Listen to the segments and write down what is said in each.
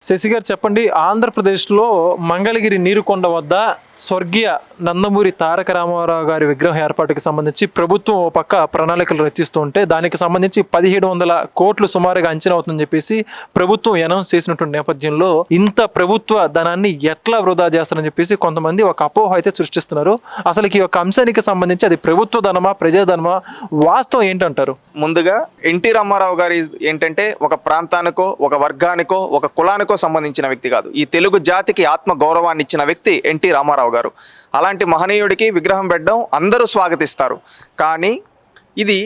శశి గారు చెప్పండి, ఆంధ్రప్రదేశ్లో మంగళగిరి నీరుకొండ వద్ద స్వర్గీయ నందమూరి తారక రామారావు గారి విగ్రహం ఏర్పాటుకి సంబంధించి ప్రభుత్వం ఓ పక్క ప్రణాళికలు రచిస్తూ ఉంటే దానికి సంబంధించి 1700 కోట్లు సుమారుగా అంచనా అవుతుందని చెప్పేసి ప్రభుత్వం అనౌన్స్ చేసినటువంటి నేపథ్యంలో ఇంత ప్రభుత్వ ధనాన్ని ఎట్లా వృధా చేస్తారని చెప్పేసి కొంతమంది ఒక అపోహ అయితే సృష్టిస్తున్నారు. అసలు ఈ యొక్క అంశానికి సంబంధించి అది ప్రభుత్వ ధనమా ప్రజాధనమా, వాస్తవం ఏంటంటారు? ముందుగా ఎన్టీ రామారావు గారి ఏంటంటే ఒక ప్రాంతానికో ఒక వర్గానికో ఒక కులానికో సంబంధించిన వ్యక్తి కాదు. ఈ తెలుగు జాతికి ఆత్మ గౌరవాన్ని ఇచ్చిన వ్యక్తి ఎన్టీ రామారావు గారు. అలాంటి మహనీయుడికి విగ్రహం పెట్టడం అందరూ స్వాగతిస్తారు. కానీ ఇది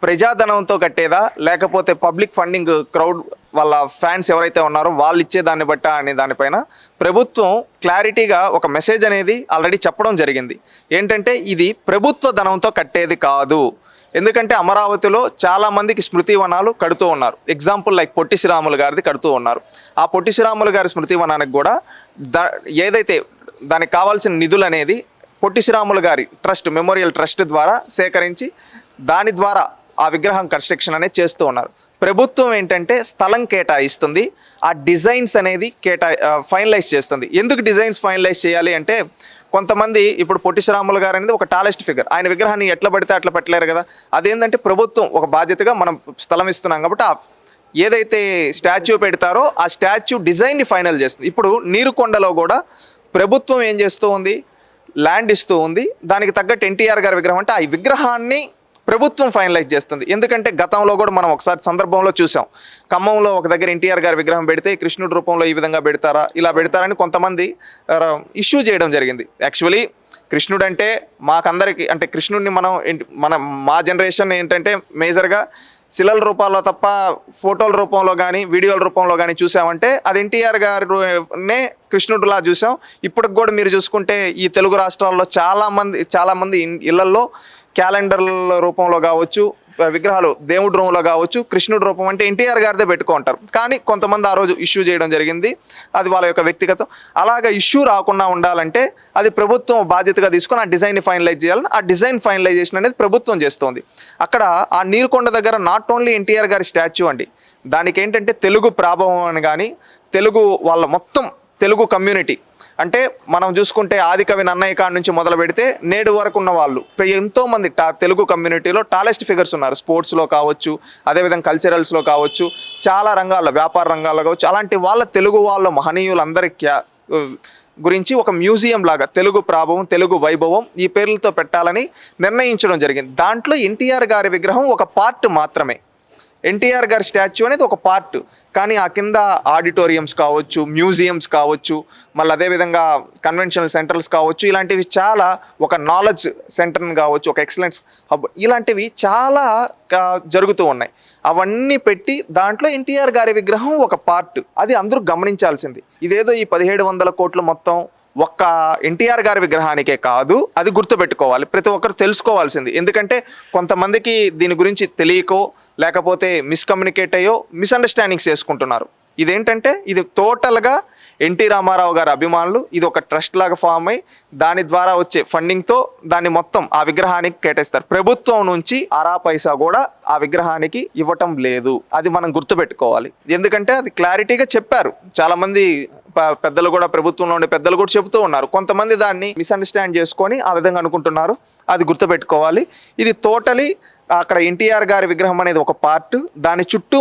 ప్రజాధనంతో కట్టేదా లేకపోతే పబ్లిక్ ఫండింగ్, క్రౌడ్ వాళ్ళ ఫ్యాన్స్ ఎవరైతే ఉన్నారో వాళ్ళు ఇచ్చే దాన్ని బట్ట అనే దానిపైన ప్రభుత్వం క్లారిటీగా ఒక మెసేజ్ అనేది ఆల్రెడీ చెప్పడం జరిగింది. ఏంటంటే ఇది ప్రభుత్వ ధనంతో కట్టేది కాదు. ఎందుకంటే అమరావతిలో చాలామందికి స్మృతి వనాలు కడుతూ ఉన్నారు. ఎగ్జాంపుల్ లైక్ పొట్టి శ్రీరాములు గారిది కడుతూ ఉన్నారు. ఆ పొట్టి శ్రీరాములు గారి స్మృతి వనానికి కూడా ఏదైతే దానికి కావాల్సిన నిధులు అనేది పొట్టి శ్రీరాములు గారి ట్రస్ట్, మెమోరియల్ ట్రస్ట్ ద్వారా సేకరించి దాని ద్వారా ఆ విగ్రహం కన్స్ట్రక్షన్ అనేది చేస్తూ ఉన్నారు. ప్రభుత్వం ఏంటంటే స్థలం కేటాయిస్తుంది, ఆ డిజైన్స్ అనేది ఫైనలైజ్ చేస్తుంది. ఎందుకు డిజైన్స్ ఫైనలైజ్ చేయాలి అంటే కొంతమంది ఇప్పుడు పొట్టి శ్రీరాములు గారు అనేది ఒక టాలెస్ట్ ఫిగర్, ఆయన విగ్రహాన్ని ఎట్లా పడితే అట్లా పెట్టలేరు కదా. అదేంటంటే ప్రభుత్వం ఒక బాధ్యతగా మనం స్థలం ఇస్తున్నాం కాబట్టి ఏదైతే స్టాచ్యూ పెడతారో ఆ స్టాచ్యూ డిజైన్ని ఫైనల్ చేస్తుంది. ఇప్పుడు నీరుకొండలో కూడా ప్రభుత్వం ఏం చేస్తూ ఉంది, ల్యాండ్ ఇస్తూ ఉంది. దానికి తగ్గట్టు ఎన్టీఆర్ గారి విగ్రహం అంటే ఆ విగ్రహాన్ని ప్రభుత్వం ఫైనలైజ్ చేస్తుంది. ఎందుకంటే గతంలో కూడా మనం ఒకసారి సందర్భంలో చూసాం, ఖమ్మంలో ఒక దగ్గర ఎన్టీఆర్ గారి విగ్రహం పెడితే కృష్ణుడి రూపంలో ఈ విధంగా పెడతారా, ఇలా పెడతారని కొంతమంది ఇష్యూ చేయడం జరిగింది. యాక్చువల్లీ కృష్ణుడు అంటే మాకందరికి అంటే కృష్ణుడిని మా జనరేషన్ ఏంటంటే మేజర్గా శిలల రూపాల్లో తప్ప ఫోటోల రూపంలో కానీ వీడియోల రూపంలో కానీ చూసామంటే అది ఎన్టీఆర్ గారినే కృష్ణుడిలా చూసాం. ఇప్పటికి కూడా మీరు చూసుకుంటే ఈ తెలుగు రాష్ట్రాల్లో చాలామంది ఇళ్లల్లో క్యాలెండర్ల రూపంలో కావచ్చు, విగ్రహాలు దేవుడి రూపంలో కావచ్చు, కృష్ణుడి రూపం అంటే ఎన్టీఆర్ గారిదే పెట్టుకుంటారు. కానీ కొంతమంది ఆ రోజు ఇష్యూ చేయడం జరిగింది, అది వాళ్ళ యొక్క వ్యక్తిగతం. అలాగా ఇష్యూ రాకుండా ఉండాలంటే అది ప్రభుత్వం బాధ్యతగా తీసుకొని ఆ డిజైన్ని ఫైనలైజ్ చేయాలని, ఆ డిజైన్ ఫైనలైజేషన్ అనేది ప్రభుత్వం చేస్తోంది. అక్కడ ఆ నీరుకొండ దగ్గర నాట్ ఓన్లీ ఎన్టీఆర్ గారి స్టాచ్యూ అండి, దానికి ఏంటంటే తెలుగు ప్రాభవం అని కానీ తెలుగు వాళ్ళ మొత్తం తెలుగు కమ్యూనిటీ అంటే మనం చూసుకుంటే ఆదికవి నన్నయ్య కాడ నుంచి మొదలు పెడితే నేడు వరకు ఉన్న వాళ్ళు ఎంతోమంది తెలుగు కమ్యూనిటీలో టాలెస్ట్ ఫిగర్స్ ఉన్నారు. స్పోర్ట్స్లో కావచ్చు, అదేవిధంగా కల్చరల్స్లో కావచ్చు, చాలా రంగాల్లో, వ్యాపార రంగాల్లో కావచ్చు. అలాంటి వాళ్ళ తెలుగు వాళ్ళ మహనీయులందరికీ గురించి ఒక మ్యూజియం లాగా తెలుగు ప్రాభవం, తెలుగు వైభవం ఈ పేర్లతో పెట్టాలని నిర్ణయించడం జరిగింది. దాంట్లో ఎన్టీఆర్ గారి విగ్రహం ఒక పార్ట్ మాత్రమే. ఎన్టీఆర్ గారి స్టాచ్యూ అనేది ఒక పార్ట్, కానీ ఆ కింద ఆడిటోరియంస్ కావచ్చు, మ్యూజియంస్ కావచ్చు, మళ్ళీ అదేవిధంగా కన్వెన్షనల్ సెంటర్స్ కావచ్చు, ఇలాంటివి చాలా, ఒక నాలెడ్జ్ సెంటర్ని కావచ్చు, ఒక ఎక్సలెన్స్ హబ్, ఇలాంటివి చాలా జరుగుతూ ఉన్నాయి. అవన్నీ పెట్టి దాంట్లో ఎన్టీఆర్ గారి విగ్రహం ఒక పార్ట్. అది అందరూ గమనించాల్సింది. ఇదేదో ఈ 1700 కోట్లు మొత్తం ఒక్క ఎన్టీఆర్ గారి విగ్రహానికే కాదు, అది గుర్తుపెట్టుకోవాలి, ప్రతి ఒక్కరు తెలుసుకోవాల్సింది. ఎందుకంటే కొంతమందికి దీని గురించి తెలియకో లేకపోతే మిస్కమ్యూనికేట్ అయ్యో మిస్అండర్స్టాండింగ్స్ చేసుకుంటున్నారు. ఇదేంటంటే ఇది టోటల్గా ఎన్టీ రామారావు గారి అభిమానులు, ఇది ఒక ట్రస్ట్ లాగా ఫామ్ అయ్యి దాని ద్వారా వచ్చే ఫండింగ్తో దాన్ని మొత్తం ఆ విగ్రహానికి కేటాయిస్తారు. ప్రభుత్వం నుంచి ఆరా పైసా కూడా ఆ విగ్రహానికి ఇవ్వటం లేదు. అది మనం గుర్తుపెట్టుకోవాలి. ఎందుకంటే అది క్లారిటీగా చెప్పారు. చాలామంది పెద్దలు కూడా, ప్రభుత్వంలో ఉండే పెద్దలు కూడా చెబుతూ ఉన్నారు. కొంతమంది దాన్ని మిస్అండర్స్టాండ్ చేసుకొని ఆ విధంగా అనుకుంటున్నారు. అది గుర్తుపెట్టుకోవాలి. ఇది టోటలీ అక్కడ ఎన్టీఆర్ గారి విగ్రహం అనేది ఒక పార్ట్. దాని చుట్టూ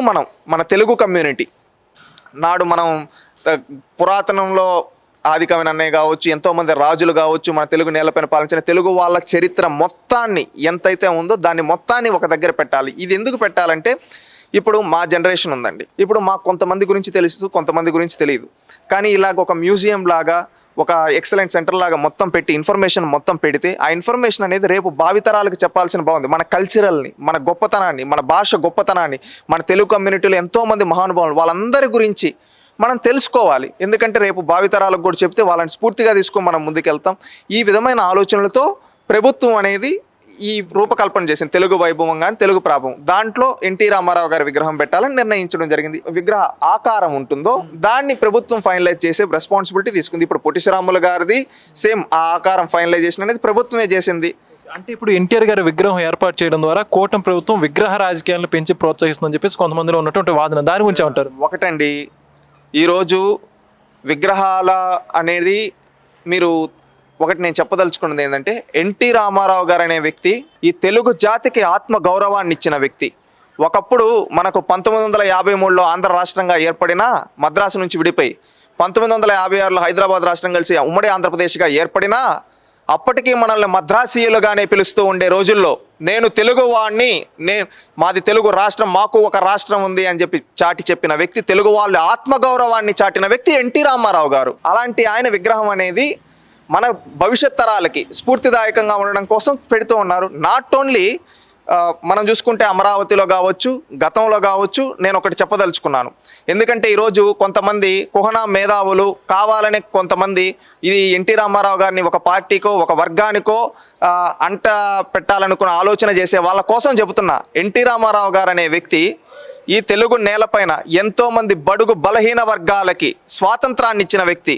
మన తెలుగు కమ్యూనిటీ నాడు మనం పురాతనంలో ఆదికవి నన్నయ్య కావచ్చు, ఎంతోమంది రాజులు కావచ్చు, మన తెలుగు నేలపైన పాలించిన తెలుగు వాళ్ళ చరిత్ర మొత్తాన్ని ఎంతైతే ఉందో దాన్ని మొత్తాన్ని ఒక దగ్గర పెట్టాలి. ఇది ఎందుకు పెట్టాలంటే ఇప్పుడు మా జనరేషన్ ఉందండి, ఇప్పుడు మాకు కొంతమంది గురించి తెలుసు, కొంతమంది గురించి తెలియదు. కానీ ఇలాగ ఒక మ్యూజియం లాగా, ఒక ఎక్సలెంట్ సెంటర్ లాగా మొత్తం పెట్టి ఇన్ఫర్మేషన్ మొత్తం పెడితే ఆ ఇన్ఫర్మేషన్ అనేది రేపు భావితరాలకు చెప్పాల్సిన బాగుంది. మన కల్చరల్ని, మన గొప్పతనాన్ని, మన భాష గొప్పతనాన్ని, మన తెలుగు కమ్యూనిటీలో ఎంతోమంది మహానుభావులు వాళ్ళందరి గురించి మనం తెలుసుకోవాలి. ఎందుకంటే రేపు భావితరాలకు కూడా చెప్తే వాళ్ళని స్ఫూర్తిగా తీసుకొని మనం ముందుకెళ్తాం. ఈ విధమైన ఆలోచనలతో ప్రభుత్వం అనేది ఈ రూపకల్పన చేసింది. తెలుగు వైభవం కానీ తెలుగు ప్రాభవం, దాంట్లో ఎన్టీ రామారావు గారి విగ్రహం పెట్టాలని నిర్ణయించడం జరిగింది. విగ్రహ ఆకారం ఉంటుందో దాన్ని ప్రభుత్వం ఫైనలైజ్ చేసే రెస్పాన్సిబిలిటీ తీసుకుంది. ఇప్పుడు పొట్టి శ్రీరాములు గారిది సేమ్ ఆ ఆకారం ఫైనలైజేషన్ అనేది ప్రభుత్వమే చేసింది. అంటే ఇప్పుడు ఎన్టీఆర్ గారి విగ్రహం ఏర్పాటు చేయడం ద్వారా కూటమి ప్రభుత్వం విగ్రహ రాజకీయాలను పెంచి ప్రోత్సహిస్తుందని చెప్పేసి కొంతమందిలో ఉన్నటువంటి వాదన, దాని గురించి ఏమంటారు? ఒకటండి, ఈరోజు విగ్రహాల అనేది మీరు ఒకటి నేను చెప్పదలుచుకున్నది ఏంటంటే ఎన్టీ రామారావు గారు అనే వ్యక్తి ఈ తెలుగు జాతికి ఆత్మ గౌరవాన్ని ఇచ్చిన వ్యక్తి. ఒకప్పుడు మనకు 1953లో ఆంధ్ర రాష్ట్రంగా ఏర్పడిన మద్రాసు నుంచి విడిపోయి 1956లో హైదరాబాద్ రాష్ట్రం కలిసి ఉమ్మడి ఆంధ్రప్రదేశ్గా ఏర్పడినా అప్పటికీ మనల్ని మద్రాసీయులుగానే పిలుస్తూ ఉండే రోజుల్లో నేను తెలుగువాడిని, మాది తెలుగు రాష్ట్రం, మాకు ఒక రాష్ట్రం ఉంది అని చాటి చెప్పిన వ్యక్తి, తెలుగు వాళ్ళ ఆత్మగౌరవాన్ని చాటిన వ్యక్తి ఎన్టీ రామారావు గారు. అలాంటి ఆయన విగ్రహం అనేది మన భవిష్యత్ తరాలకి స్ఫూర్తిదాయకంగా ఉండడం కోసం పెడుతూ ఉన్నారు. నాట్ ఓన్లీ మనం చూసుకుంటే అమరావతిలో కావచ్చు, గతంలో కావచ్చు, నేను ఒకటి చెప్పదలుచుకున్నాను. ఎందుకంటే ఈరోజు కొంతమంది కుహనా మేధావులు కావాలని కొంతమంది ఇది ఎన్టీ రామారావు గారిని ఒక పార్టీకో ఒక వర్గానికో అంట పెట్టాలనుకున్న ఆలోచన చేసే వాళ్ళ కోసం చెబుతున్నా. ఎన్టీ రామారావు గారు అనే వ్యక్తి ఈ తెలుగు నేలపైన ఎంతోమంది బడుగు బలహీన వర్గాలకి స్వాతంత్రాన్ని ఇచ్చిన వ్యక్తి.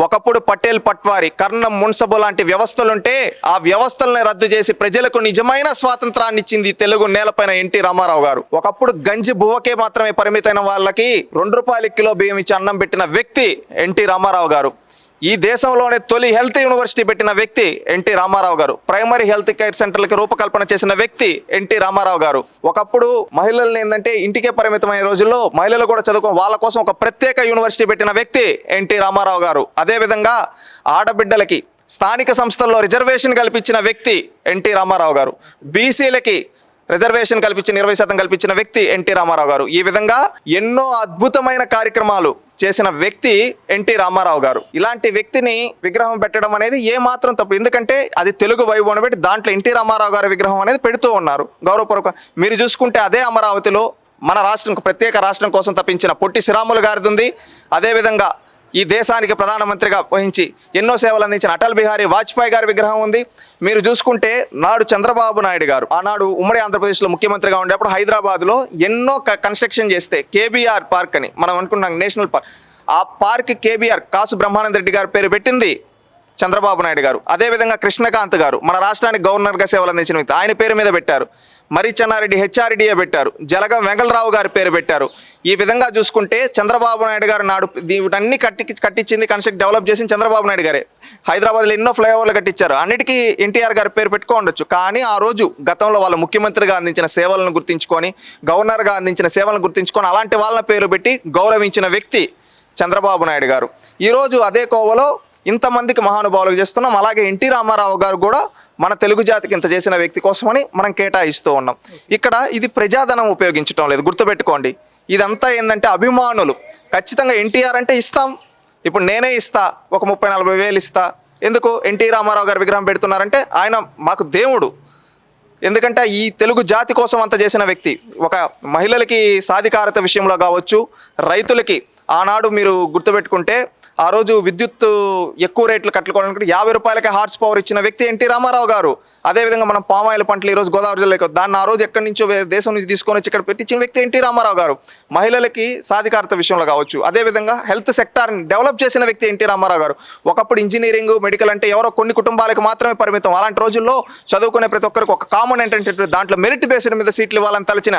ఒకప్పుడు పటేల్, పట్వారి, కర్ణం, మున్సబు లాంటి వ్యవస్థలుంటే ఆ వ్యవస్థలను రద్దు చేసి ప్రజలకు నిజమైన స్వాతంత్రాన్ని ఇచ్చింది తెలుగు నేలపైన ఎన్టీ రామారావు గారు. ఒకప్పుడు గంజి బువ్వకే మాత్రమే పరిమితమైన వాళ్ళకి ₹2 కిలో బియ్యం ఇచ్చి అన్నం పెట్టిన వ్యక్తి ఎన్టీ రామారావు గారు. ఈ దేశంలోనే తొలి హెల్త్ యూనివర్సిటీ పెట్టిన వ్యక్తి ఎన్టీ రామారావు గారు. ప్రైమరీ హెల్త్ కేర్ సెంటర్లకి రూపకల్పన చేసిన వ్యక్తి ఎన్టీ రామారావు గారు. ఒకప్పుడు మహిళలను ఏంటంటే ఇంటికే పరిమితమైన రోజుల్లో మహిళలు కూడా చదువుకో వాళ్ళ కోసం ఒక ప్రత్యేక యూనివర్సిటీ పెట్టిన వ్యక్తి ఎన్టీ రామారావు గారు. అదేవిధంగా ఆడబిడ్డలకి స్థానిక సంస్థల్లో రిజర్వేషన్ కల్పించిన వ్యక్తి ఎన్టీ రామారావు గారు. బీసీలకి రిజర్వేషన్ కల్పించిన 20% కల్పించిన వ్యక్తి ఎన్టీ రామారావు గారు. ఈ విధంగా ఎన్నో అద్భుతమైన కార్యక్రమాలు చేసిన వ్యక్తి ఎన్టీ రామారావు గారు. ఇలాంటి వ్యక్తిని విగ్రహం పెట్టడం అనేది ఏమాత్రం తప్పు. ఎందుకంటే అది తెలుగు వైభవం పెట్టి దాంట్లో ఎన్టీ రామారావు గారి విగ్రహం అనేది పెడుతూ ఉన్నారు గౌరవపూర్వక. మీరు చూసుకుంటే అదే అమరావతిలో మన రాష్ట్రం ప్రత్యేక రాష్ట్రం కోసం తప్పించిన పొట్టి శ్రీరాములు గారిది ఉంది. అదేవిధంగా ఈ దేశానికి ప్రధానమంత్రిగా వహించి ఎన్నో సేవలు అందించిన అటల్ బిహారీ వాజ్పేయి గారి విగ్రహం ఉంది. మీరు చూసుకుంటే నాడు చంద్రబాబు నాయుడు గారు ఆనాడు ఉమ్మడి ఆంధ్రప్రదేశ్లో ముఖ్యమంత్రిగా ఉండేప్పుడు హైదరాబాద్లో ఎన్నో కన్స్ట్రక్షన్ చేస్తే కేబీఆర్ పార్క్ అని మనం అనుకున్నాం, నేషనల్ పార్క్. ఆ పార్క్ కేబీఆర్ కాసు బ్రహ్మానంద రెడ్డి గారి పేరు పెట్టింది చంద్రబాబు నాయుడు గారు. అదేవిధంగా కృష్ణకాంత్ గారు మన రాష్ట్రానికి గవర్నర్గా సేవలు అందించిన వ్యక్తి, ఆయన పేరు మీద పెట్టారు. మరి చెన్నారెడ్డి హెచ్ఆర్డీఏ పెట్టారు. జలగం వెంగళరావు గారి పేరు పెట్టారు. ఈ విధంగా చూసుకుంటే చంద్రబాబు నాయుడు గారు నాడు వీటన్ని కట్టించింది, కన్స్ట్రక్ట్ డెవలప్ చేసింది చంద్రబాబు నాయుడు గారే. హైదరాబాద్లో ఎన్నో ఫ్లైఓవర్లు కట్టించారు. అన్నిటికీ ఎన్టీఆర్ గారి పేరు పెట్టుకోవచ్చు. కానీ ఆ రోజు గతంలో వాళ్ళ ముఖ్యమంత్రిగా అందించిన సేవలను గుర్తించుకొని, గవర్నర్గా అందించిన సేవలను గుర్తించుకొని అలాంటి వాళ్ళ పేరు పెట్టి గౌరవించిన వ్యక్తి చంద్రబాబు నాయుడు గారు. ఈరోజు అదే కోవలో ఇంతమందికి మహానుభావులకు చేస్తున్నాం. అలాగే ఎన్టీ రామారావు గారు కూడా మన తెలుగు జాతికి ఇంత చేసిన వ్యక్తి కోసమని మనం కేటాయిస్తూ ఉన్నాం. ఇక్కడ ఇది ప్రజాధనం ఉపయోగించడం లేదు, గుర్తుపెట్టుకోండి. ఇదంతా ఏంటంటే అభిమానులు ఖచ్చితంగా ఎన్టీఆర్ అంటే ఇస్తాం. ఇప్పుడు నేనే ఇస్తా, ఒక 30-40 వేలు ఇస్తా. ఎందుకు ఎన్టీ రామారావు గారి విగ్రహం పెడుతున్నారంటే ఆయన మాకు దేవుడు. ఎందుకంటే ఈ తెలుగు జాతి కోసం అంత చేసిన వ్యక్తి. ఒక మహిళలకి సాధికారత విషయంలో కావచ్చు, రైతులకి ఆనాడు మీరు గుర్తుపెట్టుకుంటే ఆ రోజు విద్యుత్ ఎక్కువ రేట్లు కట్టుకోవడానికి ₹50 హార్స్ పవర్ ఇచ్చిన వ్యక్తి ఎన్టీ రామారావు గారు. అదేవిధంగా మనం పామాయిల్ పంటలు ఈరోజు గోదావరి జిల్లాలో దాన్ని ఆ రోజు ఎక్కడి నుంచో దేశం నుంచి తీసుకొని వచ్చి ఇక్కడ పెట్టించిన వ్యక్తి ఎన్టీ రామారావు గారు. మహిళలకి సాధికారత విషయంలో కావచ్చు, అదేవిధంగా హెల్త్ సెక్టార్ని డెవలప్ చేసిన వ్యక్తి ఎన్టీ రామారావు గారు. ఒకప్పుడు ఇంజనీరింగ్, మెడికల్ అంటే ఎవరో కొన్ని కుటుంబాలకు మాత్రమే పరిమితం. అలాంటి రోజుల్లో చదువుకునే ప్రతి ఒక్కరికి ఒక కామన్ ఏంటంటే దాంట్లో మెరిట్ బేస్డ్ మీద సీట్లు ఇవ్వాలని తలచిన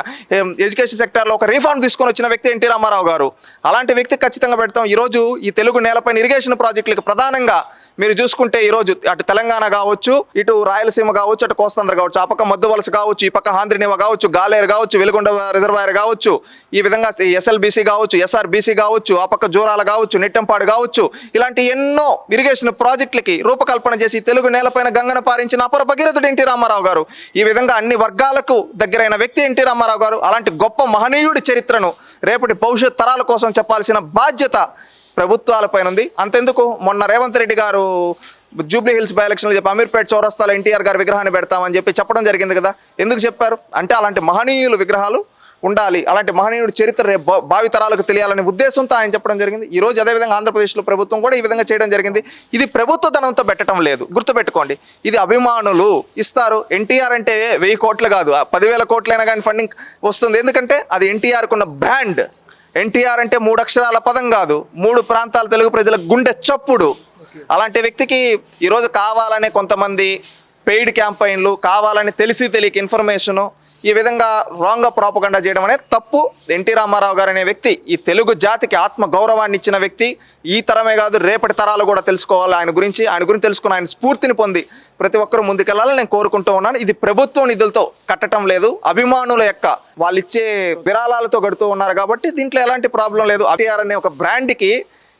ఎడ్యుకేషన్ సెక్టార్లో ఒక రిఫార్మ్ తీసుకొని వచ్చిన వ్యక్తి ఎన్టీ రామారావు గారు. అలాంటి వ్యక్తి ఖచ్చితంగా పెడతాం. ఈరోజు ఈ తెలుగు నేలపైన ఇరిగేషన్ ప్రాజెక్టులకు ప్రధానంగా మీరు చూసుకుంటే ఈరోజు అటు తెలంగాణ కావచ్చు, ఇటు రాయలసీమ కావచ్చు, అటు కోస్తాంధ్ర కావచ్చు, ఆ పక్క మద్దు వలస కావచ్చు, ఈ పక్క ఆంధ్రనీవ కావచ్చు, గాలేరు కావచ్చు, వెలుగొండ రిజర్వాయర్ కావచ్చు, ఈ విధంగా ఎస్ఎల్బీసీ కావచ్చు, ఎస్ఆర్బీసీ కావచ్చు, ఆ పక్క జోరాల కావచ్చు, నెట్టంపాడు కావచ్చు, ఇలాంటి ఎన్నో ఇరిగేషన్ ప్రాజెక్టులకి రూపకల్పన చేసి తెలుగు నేలపైన గంగన పారించిన అపర భగీరథుడు ఎన్టీ రామారావు గారు. ఈ విధంగా అన్ని వర్గాలకు దగ్గరైన వ్యక్తి ఎన్టీ రామారావు గారు. అలాంటి గొప్ప మహనీయుడి చరిత్రను రేపటి భవిష్యత్ తరాల కోసం చెప్పాల్సిన బాధ్యత ప్రభుత్వాలపైన ఉంది. అంతెందుకు మొన్న రేవంత్ రెడ్డి గారు జూబ్లీ హిల్స్ బై ఎలక్షన్లో చెప్పి అమీర్పేట్ చౌరస్తాలో ఎన్టీఆర్ గారి విగ్రహాన్ని పెడతామని చెప్పడం జరిగింది కదా. ఎందుకు చెప్పారు అంటే అలాంటి మహనీయుల విగ్రహాలు ఉండాలి, అలాంటి మహనీయుడి చరిత్ర రేపు భావితరాలకు తెలియాలనే ఉద్దేశంతో ఆయన చెప్పడం జరిగింది. ఈరోజు అదేవిధంగా ఆంధ్రప్రదేశ్లో ప్రభుత్వం కూడా ఈ విధంగా చేయడం జరిగింది. ఇది ప్రభుత్వ ధనంతో పెట్టడం లేదు, గుర్తుపెట్టుకోండి. ఇది అభిమానులు ఇస్తారు. ఎన్టీఆర్ అంటే 1000 కోట్లు కాదు, 10,000 కోట్లైనా కానీ ఫండింగ్ వస్తుంది. ఎందుకంటే అది ఎన్టీఆర్కు ఉన్న బ్రాండ్. ఎన్టీఆర్ అంటే 3 అక్షరాల పదం కాదు, 3 ప్రాంతాల తెలుగు ప్రజల గుండె చప్పుడు. అలాంటి వ్యక్తికి ఈరోజు కావాలనే కొంతమంది పెయిడ్ క్యాంపెయిన్లు, కావాలని తెలియక ఇన్ఫర్మేషను ఈ విధంగా రాంగ్గా ప్రాపగండా చేయడం అనేది తప్పు. ఎన్టీ రామారావు గారు అనే వ్యక్తి ఈ తెలుగు జాతికి ఆత్మ గౌరవాన్ని ఇచ్చిన వ్యక్తి. ఈ తరమే కాదు, రేపటి తరాలు కూడా తెలుసుకోవాలి ఆయన గురించి తెలుసుకుని ఆయన స్ఫూర్తిని పొంది ప్రతి ఒక్కరూ ముందుకెళ్లాలని నేను కోరుకుంటూ ఉన్నాను. ఇది ప్రభుత్వం నిధులతో కట్టడం లేదు, అభిమానుల యొక్క వాళ్ళు ఇచ్చే విరాళాలతో కడుతూ ఉన్నారు కాబట్టి దీంట్లో ఎలాంటి ప్రాబ్లం లేదు. అటిఆర్ అనే ఒక బ్రాండ్కి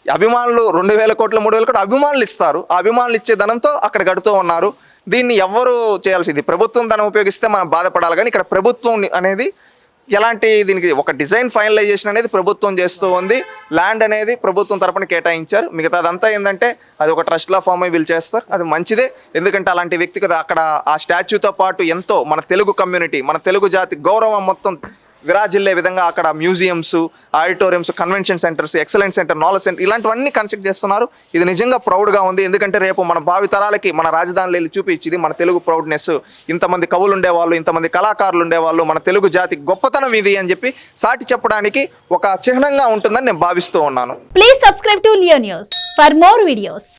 అభిమానులు 2,000 కోట్లు 3,000 కోట్లు అభిమానులు ఇస్తారు. ఆ అభిమానులు ఇచ్చే ధనంతో అక్కడ కడుతూ ఉన్నారు. దీన్ని ఎవ్వరూ చేయాల్సింది ప్రభుత్వం ధనం ఉపయోగిస్తే మనం బాధపడాలి, కానీ ఇక్కడ ప్రభుత్వం అనేది ఎలాంటి దీనికి ఒక డిజైన్ ఫైనలైజేషన్ అనేది ప్రభుత్వం చేస్తూ ఉంది. ల్యాండ్ అనేది ప్రభుత్వం తరపున కేటాయించారు. మిగతాదంతా ఏంటంటే అది ఒక ట్రస్ట్లా ఫామ్ అయ్యి వీళ్ళు చేస్తారు. అది మంచిదే, ఎందుకంటే అలాంటి వ్యక్తి కదా అక్కడ ఆ స్టాచ్యూతో పాటు ఎంతో మన తెలుగు కమ్యూనిటీ, మన తెలుగు జాతి గౌరవం మొత్తం విరాజిల్లే విధంగా అక్కడ museums, auditoriums, convention centres, excellence centre, knowledge centre ఇలాంటివన్నీ కన్స్ట్రక్ట్ చేస్తున్నారు. ఇది నిజంగా ప్రౌడ్గా ఉంది. ఎందుకంటే రేపు మన భావితరాలకి మన రాజధానిలో వెళ్ళి చూపించింది మన తెలుగు ప్రౌడ్నెస్. ఇంతమంది కవులు ఉండేవాళ్ళు, ఇంతమంది కళాకారులు ఉండేవాళ్ళు, మన తెలుగు జాతి గొప్పతనం ఇది అని చెప్పి సాటి చెప్పడానికి ఒక చిహ్నంగా ఉంటుందని నేను భావిస్తూ ఉన్నాను. Please subscribe to Leo news for more videos.